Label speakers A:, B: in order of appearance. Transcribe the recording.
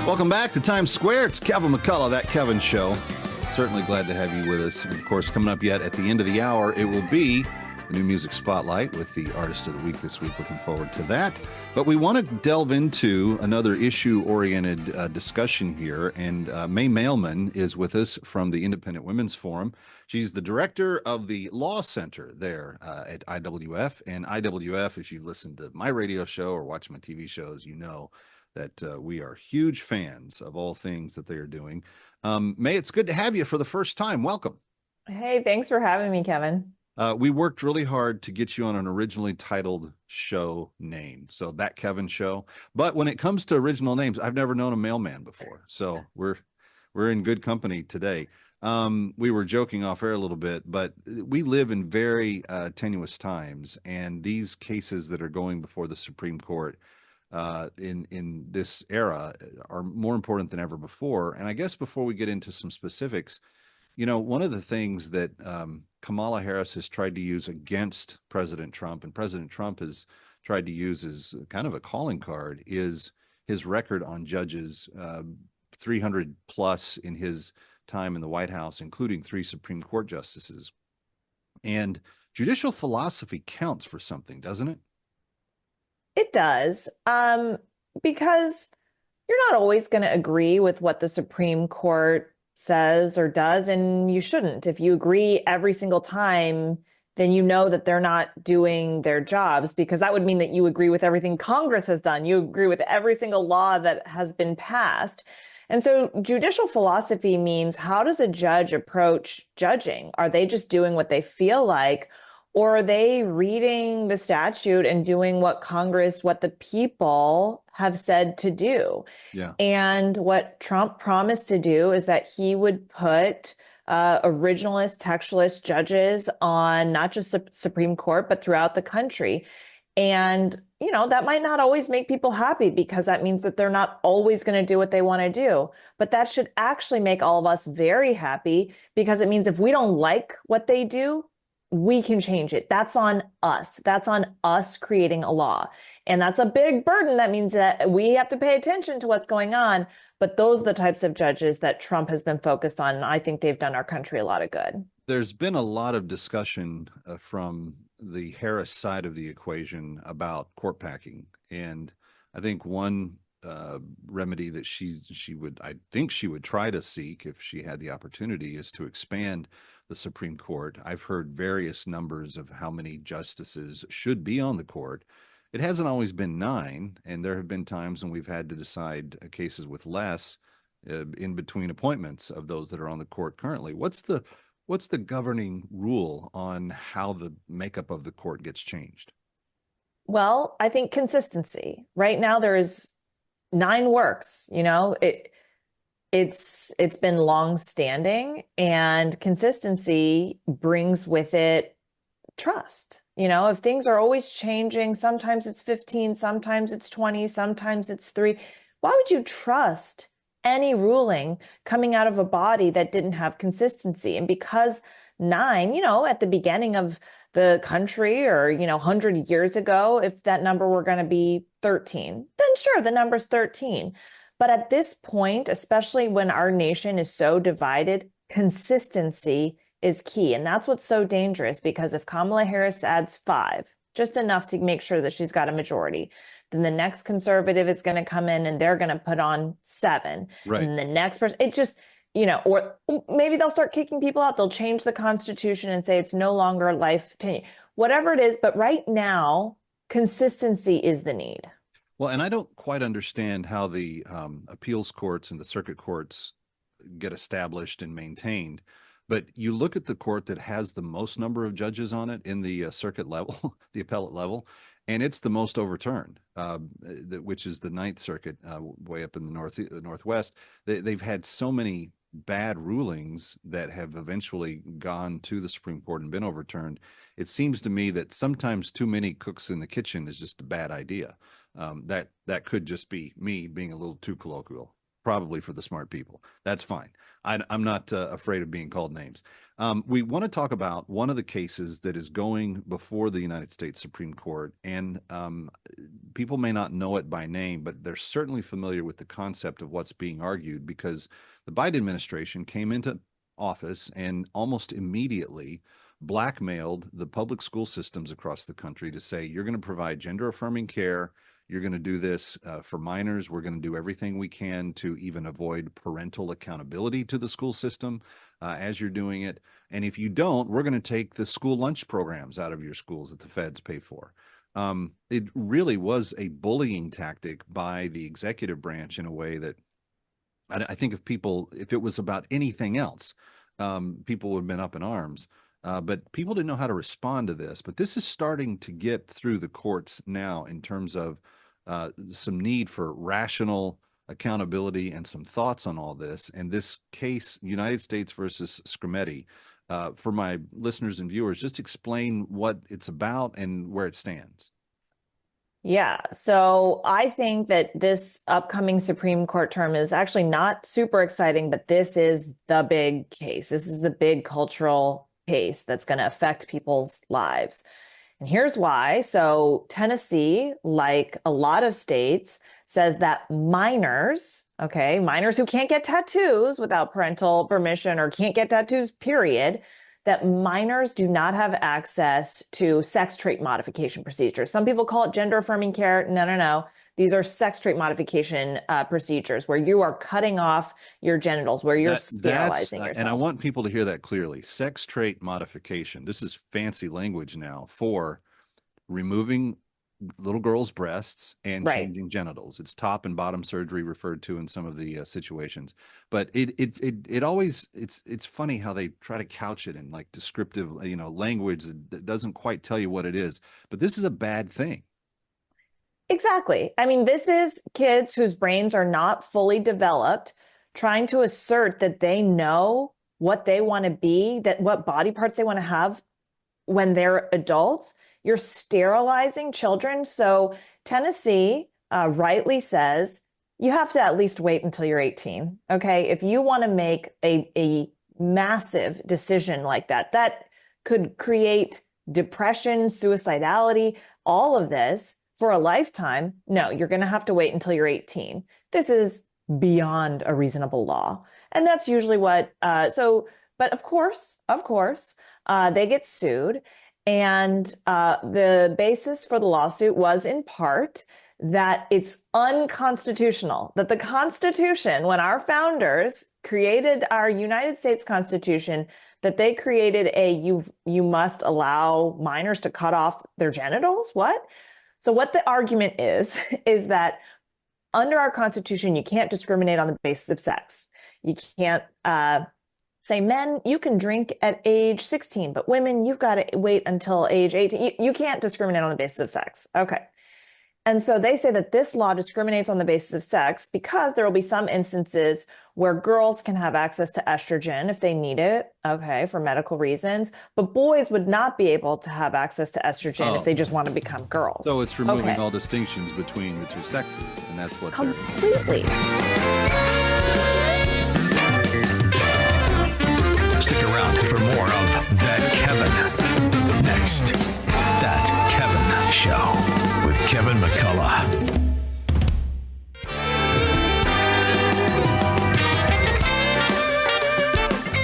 A: Welcome back to Times Square. It's Kevin McCullough, That Kevin Show. Certainly glad to have you with us. And of course, coming up yet at the end of the hour, it will be the New Music Spotlight with the Artist of the Week this week. Looking forward to that. But we want to delve into another issue-oriented discussion here. And May Mailman is with us from the Independent Women's Forum. She's the director of the Law Center there at IWF. And IWF, if you've listened to my radio show or watched my TV shows, you know that we are huge fans of all things that they are doing. May, it's good to have you for the first time. Welcome.
B: Hey, thanks for having me, Kevin.
A: We worked really hard to get you on an originally titled show name, so That Kevin Show. But when it comes to original names, I've never known a mailman before, so we're in good company today. We were joking off air a little bit, but we live in very tenuous times, and these cases that are going before the Supreme Court in this era are more important than ever before. And I guess before we get into some specifics, you know, one of the things that Kamala Harris has tried to use against President Trump, and President Trump has tried to use as kind of a calling card, is his record on judges, 300 plus in his time in the White House, including 3 Supreme Court justices. And judicial philosophy counts for something, doesn't it?
B: It does, because you're not always going to agree with what the Supreme Court says or does, and you shouldn't. If you agree every single time, then you know that they're not doing their jobs, because that would mean that you agree with everything Congress has done. You agree with every single law that has been passed. And so judicial philosophy means, how does a judge approach judging? Are they just doing what they feel like? Or are they reading the statute and doing what Congress, what the people have said to do?
A: Yeah.
B: And what Trump promised to do is that he would put originalist, textualist judges on not just the Supreme Court, but throughout the country. And, you know, that might not always make people happy, because that means that they're not always going to do what they want to do. But that should actually make all of us very happy, because it means if we don't like what they do, we can change it. That's on us. That's on us creating a law. And that's a big burden. That means that we have to pay attention to what's going on. But those are the types of judges that Trump has been focused on. And I think they've done our country a lot of good.
A: There's been a lot of discussion from the Harris side of the equation about court packing. And I think one remedy that she would try to seek if she had the opportunity is to expand the Supreme Court. I've heard various numbers of how many justices should be on the court. It hasn't always been 9, and there have been times when we've had to decide cases with less in between appointments of those that are on the court currently. What's the governing rule on how the makeup of the court gets changed?
B: Well, I think consistency. Right now there is 9 works, you know, it's been long standing, and consistency brings with it trust. You know, if things are always changing, sometimes it's 15, sometimes it's 20, sometimes it's 3. Why would you trust any ruling coming out of a body that didn't have consistency? And because 9, you know, at the beginning of the country, or, you know, 100 years ago, if that number were going to be 13, then sure, the number's 13. But at this point, especially when our nation is so divided, consistency is key. And that's what's so dangerous, because if Kamala Harris adds 5, just enough to make sure that she's got a majority, then the next conservative is going to come in and they're going to put on 7.
A: Right.
B: And the next person, it just, you know, or maybe they'll start kicking people out. They'll change the Constitution and say it's no longer life tenure, whatever it is. But right now, consistency is the need.
A: Well, and I don't quite understand how the appeals courts and the circuit courts get established and maintained. But you look at the court that has the most number of judges on it in the circuit level, the appellate level, and it's the most overturned, which is the Ninth Circuit, way up in the Northwest. They've had so many bad rulings that have eventually gone to the Supreme Court and been overturned. It seems to me that sometimes too many cooks in the kitchen is just a bad idea. That could just be me being a little too colloquial. probably for the smart people. That's fine. I'm not afraid of being called names. We want to talk about one of the cases that is going before the United States Supreme Court, and people may not know it by name, but they're certainly familiar with the concept of what's being argued, because the Biden administration came into office and almost immediately blackmailed the public school systems across the country to say, you're going to provide gender affirming care. You're going to do this for minors. We're going to do everything we can to even avoid parental accountability to the school system as you're doing it. And if you don't, we're going to take the school lunch programs out of your schools that the feds pay for. It really was a bullying tactic by the executive branch in a way that I think if it was about anything else, people would have been up in arms. But people didn't know how to respond to this. But this is starting to get through the courts now in terms of some need for rational accountability and some thoughts on all this. And this case, United States versus Skrmetti, for my listeners and viewers, just explain what it's about and where it stands.
B: Yeah, so I think that this upcoming Supreme Court term is actually not super exciting, but this is the big case. This is the big cultural case that's going to affect people's lives. And here's why. So Tennessee, like a lot of states, says that minors who can't get tattoos without parental permission or can't get tattoos, period, that minors do not have access to sex trait modification procedures. Some people call it gender affirming care. No. These are sex trait modification procedures where you are cutting off your genitals, where you're sterilizing yourself.
A: And I want people to hear that clearly. Sex trait modification. This is fancy language now for removing little girls' breasts and changing genitals. It's top and bottom surgery referred to in some of the situations. But it always, it's funny how they try to couch it in like descriptive, language that doesn't quite tell you what it is. But this is a bad thing.
B: Exactly. I mean, this is kids whose brains are not fully developed, trying to assert that they know what they want to be, that what body parts they want to have when they're adults. You're sterilizing children. So Tennessee rightly says you have to at least wait until you're 18. Okay. If you want to make a massive decision like that, that could create depression, suicidality, all of this for a lifetime. No, you're going to have to wait until you're 18. This is beyond a reasonable law. And that's usually what, but of course, they get sued. And the basis for the lawsuit was in part that it's unconstitutional, that the Constitution, when our founders created our United States Constitution, that they created you must allow minors to cut off their genitals. What? So what the argument is that under our Constitution, you can't discriminate on the basis of sex. You can't say, men, you can drink at age 16, but women, you've got to wait until age 18. You can't discriminate on the basis of sex. Okay. And so they say that this law discriminates on the basis of sex because there will be some instances where girls can have access to estrogen if they need it, okay, for medical reasons, but boys would not be able to have access to estrogen if they just want to become girls.
A: So it's removing all distinctions between the two sexes, and that's what
B: completely.